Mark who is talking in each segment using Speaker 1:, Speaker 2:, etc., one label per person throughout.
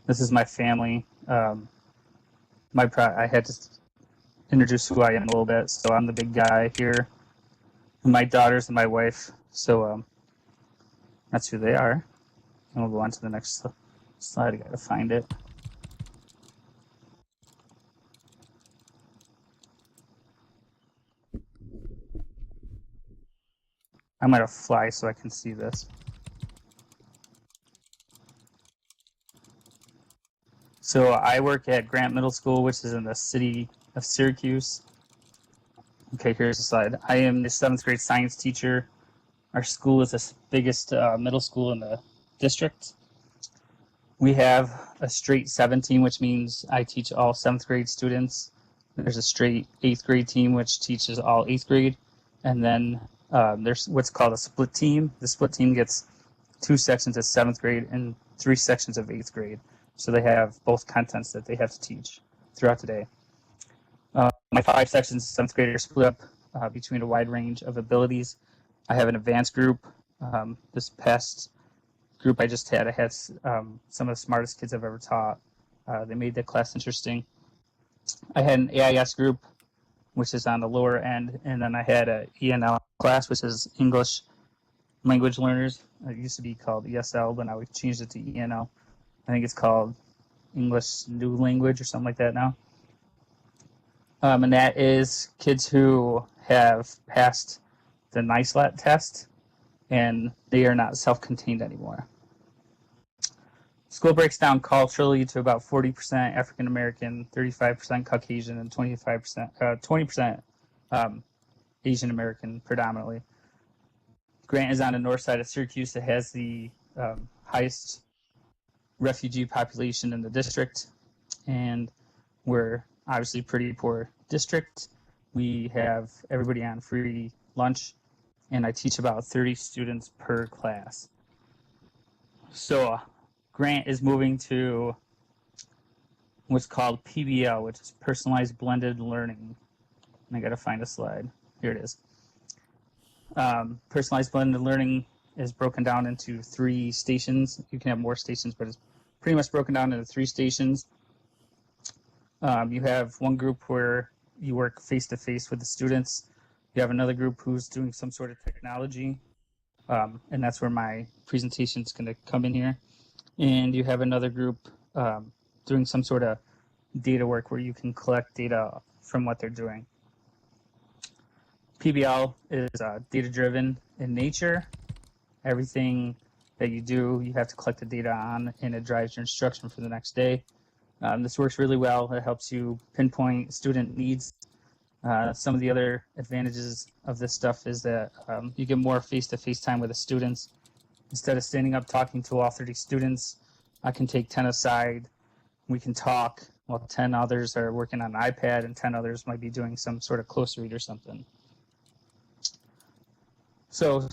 Speaker 1: This is my family. I had to introduce who I am a little bit. So I'm the big guy here. My daughters and my wife. So that's who they are. And we'll go on to the next slide. I gotta find it. I'm gonna fly so I can see this. So I work at Grant Middle School, which is in the city of Syracuse. Okay, here's the slide. I am the 7th grade science teacher. Our school is the biggest middle school in the district. We have a straight 7 team, which means I teach all 7th grade students. There's a straight 8th grade team, which teaches all 8th grade. And then there's what's called a split team. The split team gets 2 sections of 7th grade and 3 sections of 8th grade. So they have both contents that they have to teach throughout the day. My 5 sections of 7th grade are split up between a wide range of abilities. I have an advanced group. This past group I just had, I had some of the smartest kids I've ever taught. They made the class interesting. I had an AIS group, which is on the lower end, and then I had an ENL class, which is English Language Learners. It used to be called ESL, but now we've changed it to ENL. I think it's called English New Language or something like that now. And that is kids who have passed the NISLAT test and they are not self-contained anymore. School breaks down culturally to about 40% African American, 35% Caucasian, and 20% Asian American predominantly. Grant is on the north side of Syracuse. It has the highest refugee population in the district, and we're obviously pretty poor district. We have everybody on free lunch, and I teach about 30 students per class. So Grant is moving to what's called PBL, which is Personalized Blended Learning. And I gotta find a slide. Here it is. Personalized Blended Learning is broken down into 3 stations. You can have more stations, but it's pretty much broken down into 3 stations. You have one group where you work face-to-face with the students. You have another group who's doing some sort of technology, and that's where my presentation is going to come in here. And you have another group doing some sort of data work where you can collect data from what they're doing. PBL is data-driven in nature. Everything that you do, you have to collect the data on, and it drives your instruction for the next day. This works really well. It helps you pinpoint student needs. Some of the other advantages of this stuff is that you get more face-to-face time with the students. Instead of standing up talking to all 30 students, I can take 10 aside. We can talk while 10 others are working on an iPad and 10 others might be doing some sort of close read or something. So,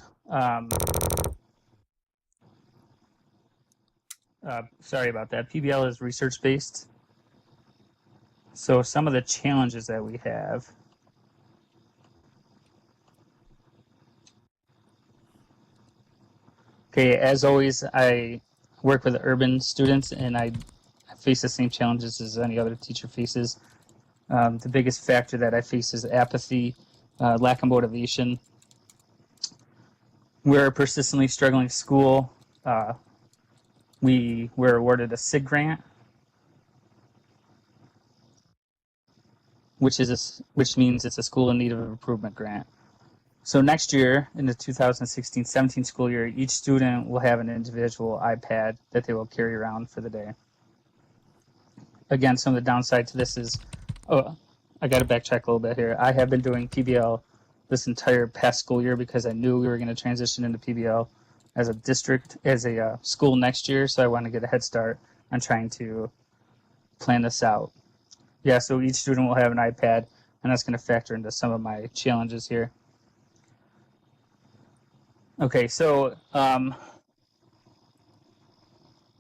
Speaker 1: sorry about that. PBL is research-based. So some of the challenges that we have. Okay, as always, I work with urban students and I face the same challenges as any other teacher faces. The biggest factor that I face is apathy, lack of motivation. We're a persistently struggling school. We were awarded a SIG grant, which means it's a school in need of improvement grant. So next year, in the 2016-17 school year, each student will have an individual iPad that they will carry around for the day. Again, some of the downside to this is, I got to backtrack a little bit here. I have been doing PBL this entire past school year because I knew we were going to transition into PBL as a district, as a school next year, so I want to get a head start on trying to plan this out. Yeah, so each student will have an iPad, and that's going to factor into some of my challenges here. Okay, so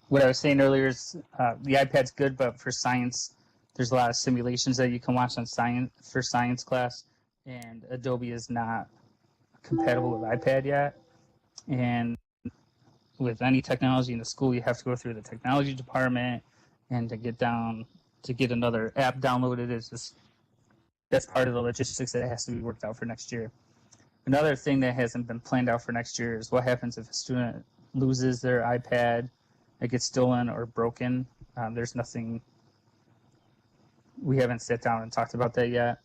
Speaker 1: what I was saying earlier is the iPad's good, but for science, there's a lot of simulations that you can watch on science class, and Adobe is not compatible with iPad yet. And with any technology in the school, you have to go through the technology department, and to get another app downloaded is just, that's part of the logistics that has to be worked out for next year. Another thing that hasn't been planned out for next year is what happens if a student loses their iPad, it gets stolen or broken. There's nothing, we haven't sat down and talked about that yet.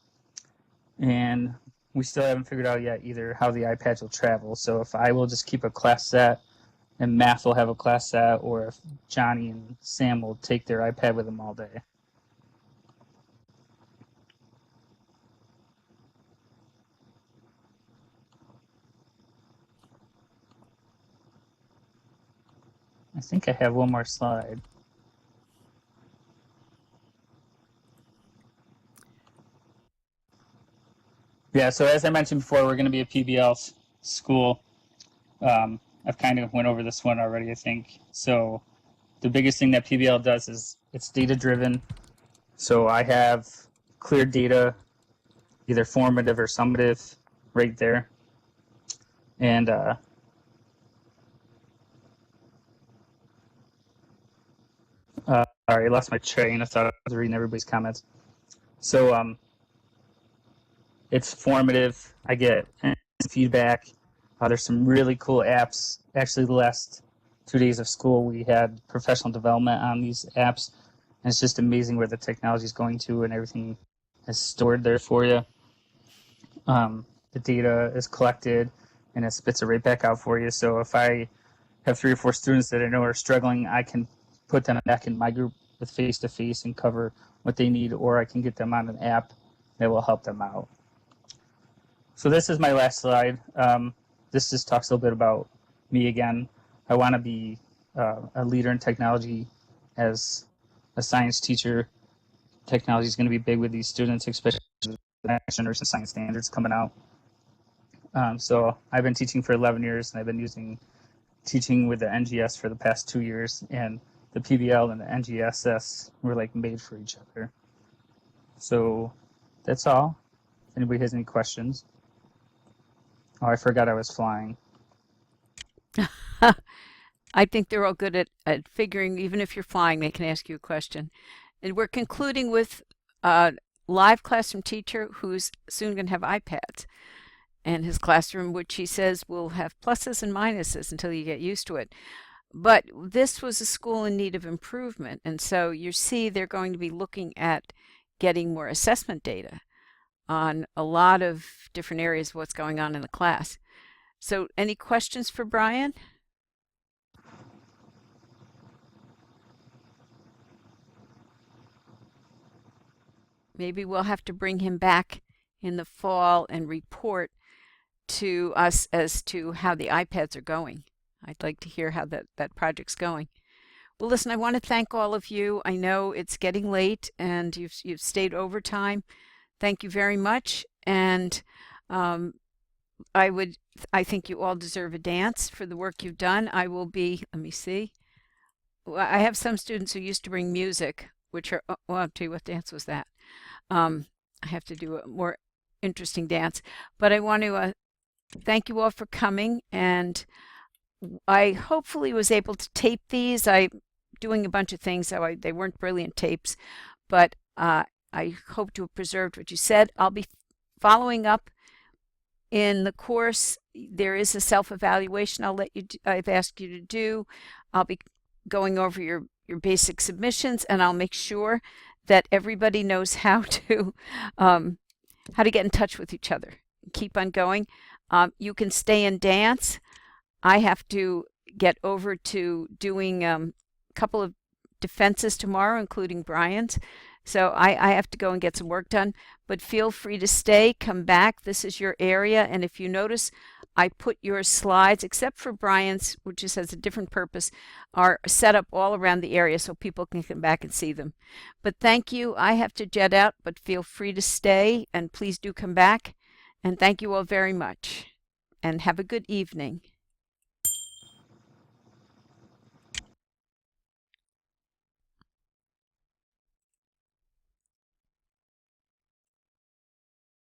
Speaker 1: And we still haven't figured out yet either how the iPads will travel. So if I will just keep a class set and math will have a class set, or if Johnny and Sam will take their iPad with them all day. I think I have one more slide. Yeah, so as I mentioned before, we're going to be a PBL school. I've kind of went over this one already, I think. So the biggest thing that PBL does is it's data driven. So I have clear data, either formative or summative, right there. And sorry, I lost my train. I thought I was reading everybody's comments. So it's formative. I get feedback. There's some really cool apps. Actually, the last 2 days of school, we had professional development on these apps. And it's just amazing where the technology is going to, and everything is stored there for you. The data is collected, and it spits it right back out for you. So if I have 3 or 4 students that I know are struggling, I can put them back in my group with face-to-face and cover what they need, or I can get them on an app that will help them out. So this is my last slide. This just talks a little bit about me again. I want to be a leader in technology as a science teacher. Technology is going to be big with these students, especially with the next generation science standards coming out. So I've been teaching for 11 years, and I've been teaching with the NGS for the past 2 years, and the PBL and the NGSS were like made for each other. So that's all. If anybody has any questions. Oh, I forgot I was flying.
Speaker 2: I think they're all good at figuring, even if you're flying, they can ask you a question. And we're concluding with a live classroom teacher who's soon going to have iPads. And his classroom, which he says will have pluses and minuses until you get used to it. But this was a school in need of improvement. And so you see they're going to be looking at getting more assessment data on a lot of different areas of what's going on in the class. So any questions for Brian? Maybe we'll have to bring him back in the fall and report to us as to how the iPads are going. I'd like to hear how that project's going. Well, listen, I want to thank all of you. I know it's getting late and you've stayed overtime. Thank you very much. And I think you all deserve a dance for the work you've done. I will be, let me see. I have some students who used to bring music, which are, well, I'll tell you what dance was that. I have to do a more interesting dance, but I want to thank you all for coming, and I hopefully was able to tape these. I'm doing a bunch of things, so they weren't brilliant tapes, but I hope to have preserved what you said. I'll be following up in the course. There is a self-evaluation I've asked you to do. I'll be going over your basic submissions, and I'll make sure that everybody knows how to get in touch with each other. Keep on going. You can stay and dance. I have to get over to doing a couple of defenses tomorrow, including Brian's. So I have to go and get some work done, but feel free to stay, come back. This is your area. And if you notice, I put your slides, except for Brian's, which just has a different purpose, are set up all around the area so people can come back and see them. But thank you. I have to jet out, but feel free to stay, and please do come back. And thank you all very much, and have a good evening.